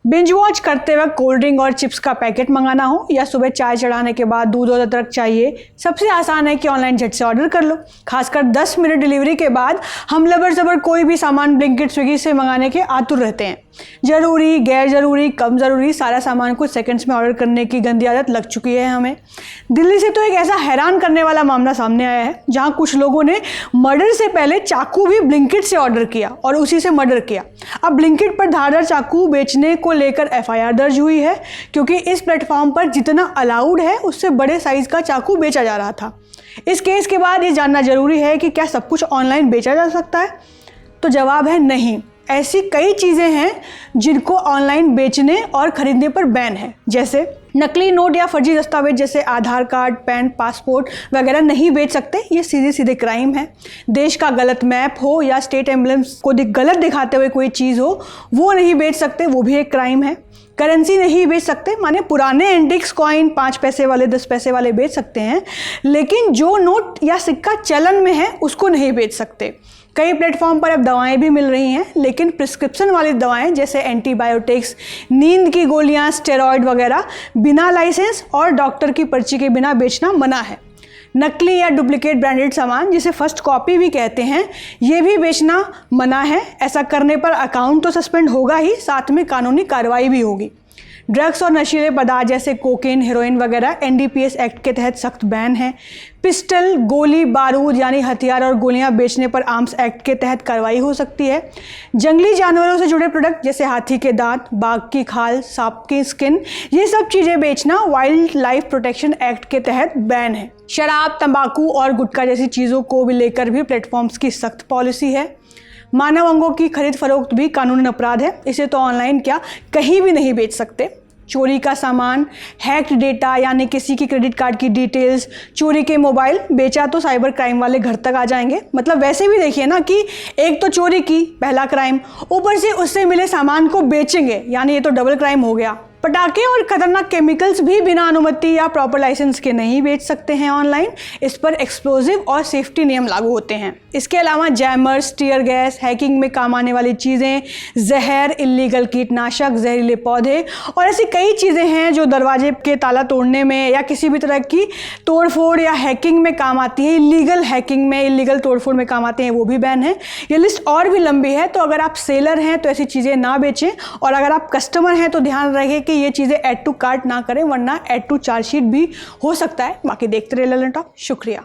Binge watch करते वक्त cold drink और चिप्स का पैकेट मंगाना हो या सुबह चाय चढ़ाने के बाद दूध और अदरक चाहिए, सबसे आसान है कि ऑनलाइन झट से ऑर्डर कर लो। खासकर 10 मिनट डिलीवरी के बाद हम लबर जबर कोई भी सामान ब्लिंकिट स्विगी से मंगाने के आतुर रहते हैं। ज़रूरी, गैर ज़रूरी, कम ज़रूरी सारा सामान कुछ सेकंड्स में ऑर्डर करने की गंदी आदत लग चुकी है हमें। दिल्ली से तो एक ऐसा हैरान करने वाला मामला सामने आया है जहां कुछ लोगों ने मर्डर से पहले चाकू भी ब्लिंकिट से ऑर्डर किया और उसी से मर्डर किया। अब ब्लिंकिट पर धारदार चाकू बेचने को लेकर एफआईआर दर्ज हुई है क्योंकि इस प्लेटफॉर्म पर जितना अलाउड है उससे बड़े साइज़ का चाकू बेचा जा रहा था। इस केस के बाद ये जानना जरूरी है कि क्या सब कुछ ऑनलाइन बेचा जा सकता है? तो जवाब है नहीं। ऐसी कई चीज़ें हैं जिनको ऑनलाइन बेचने और खरीदने पर बैन है, जैसे नकली नोट या फर्जी दस्तावेज जैसे आधार कार्ड, पैन, पासपोर्ट वगैरह नहीं बेच सकते। ये सीधे सीधे क्राइम है। देश का गलत मैप हो या स्टेट एम्बलम्स को गलत दिखाते हुए कोई चीज़ हो वो नहीं बेच सकते, वो भी एक क्राइम है। करेंसी नहीं बेच सकते, माने पुराने एंटिक्स कॉइन 5 पैसे वाले 10 पैसे वाले बेच सकते हैं, लेकिन जो नोट या सिक्का चलन में है उसको नहीं बेच सकते। कई प्लेटफॉर्म पर अब दवाएं भी मिल रही हैं, लेकिन प्रिस्क्रिप्शन वाली दवाएं जैसे एंटीबायोटिक्स, नींद की गोलियां, स्टेरॉयड वगैरह बिना लाइसेंस और डॉक्टर की पर्ची के बिना बेचना मना है। नकली या डुप्लीकेट ब्रांडेड सामान जिसे फर्स्ट कॉपी भी कहते हैं ये भी बेचना मना है। ऐसा करने पर अकाउंट तो सस्पेंड होगा ही, साथ में कानूनी कार्रवाई भी होगी। ड्रग्स और नशीले पदार्थ जैसे कोकेन, हेरोइन वगैरह एनडीपीएस एक्ट के तहत सख्त बैन है। पिस्टल, गोली बारूद यानी हथियार और गोलियां बेचने पर आर्म्स एक्ट के तहत कार्रवाई हो सकती है। जंगली जानवरों से जुड़े प्रोडक्ट जैसे हाथी के दांत, बाघ की खाल, सांप की स्किन, ये सब चीज़ें बेचना वाइल्ड लाइफ प्रोटेक्शन एक्ट के तहत बैन है। शराब, तंबाकू और गुटखा जैसी चीज़ों को भी लेकर भी प्लेटफॉर्म्स की सख्त पॉलिसी है। मानव अंगों की खरीद फरोख्त भी कानूनी अपराध है, इसे तो ऑनलाइन क्या कहीं भी नहीं बेच सकते। चोरी का सामान, हैक्ड डेटा यानी किसी की क्रेडिट कार्ड की डिटेल्स, चोरी के मोबाइल बेचा तो साइबर क्राइम वाले घर तक आ जाएंगे। मतलब वैसे भी देखिए ना कि एक तो चोरी की, पहला क्राइम, ऊपर से उससे मिले सामान को बेचेंगे, यानी ये तो डबल क्राइम हो गया। पटाखे और खतरनाक केमिकल्स भी बिना अनुमति या प्रॉपर लाइसेंस के नहीं बेच सकते हैं ऑनलाइन। इस पर एक्सप्लोजिव और सेफ्टी नियम लागू होते हैं। इसके अलावा जैमर्स, टीयर गैस, हैकिंग में काम आने वाली चीज़ें, जहर, इल्लीगल कीटनाशक, जहरीले पौधे और ऐसी कई चीज़ें हैं जो दरवाजे के ताला तोड़ने में या किसी भी तरह की तोड़फोड़ या हैकिंग में काम आती है। इल्लीगल हैकिंग में, इल्लीगल तोड़फोड़ में काम आते हैं, वो भी बैन है। ये लिस्ट और भी लंबी है, तो अगर आप सेलर हैं तो ऐसी चीज़ें ना बेचें, और अगर आप कस्टमर हैं तो ध्यान रखें कि ये चीज़ें ऐड टू कार्ट ना करें, वरना ऐड टू चार्जशीट भी हो सकता है। बाकी देखते रहे ललन टॉक। शुक्रिया।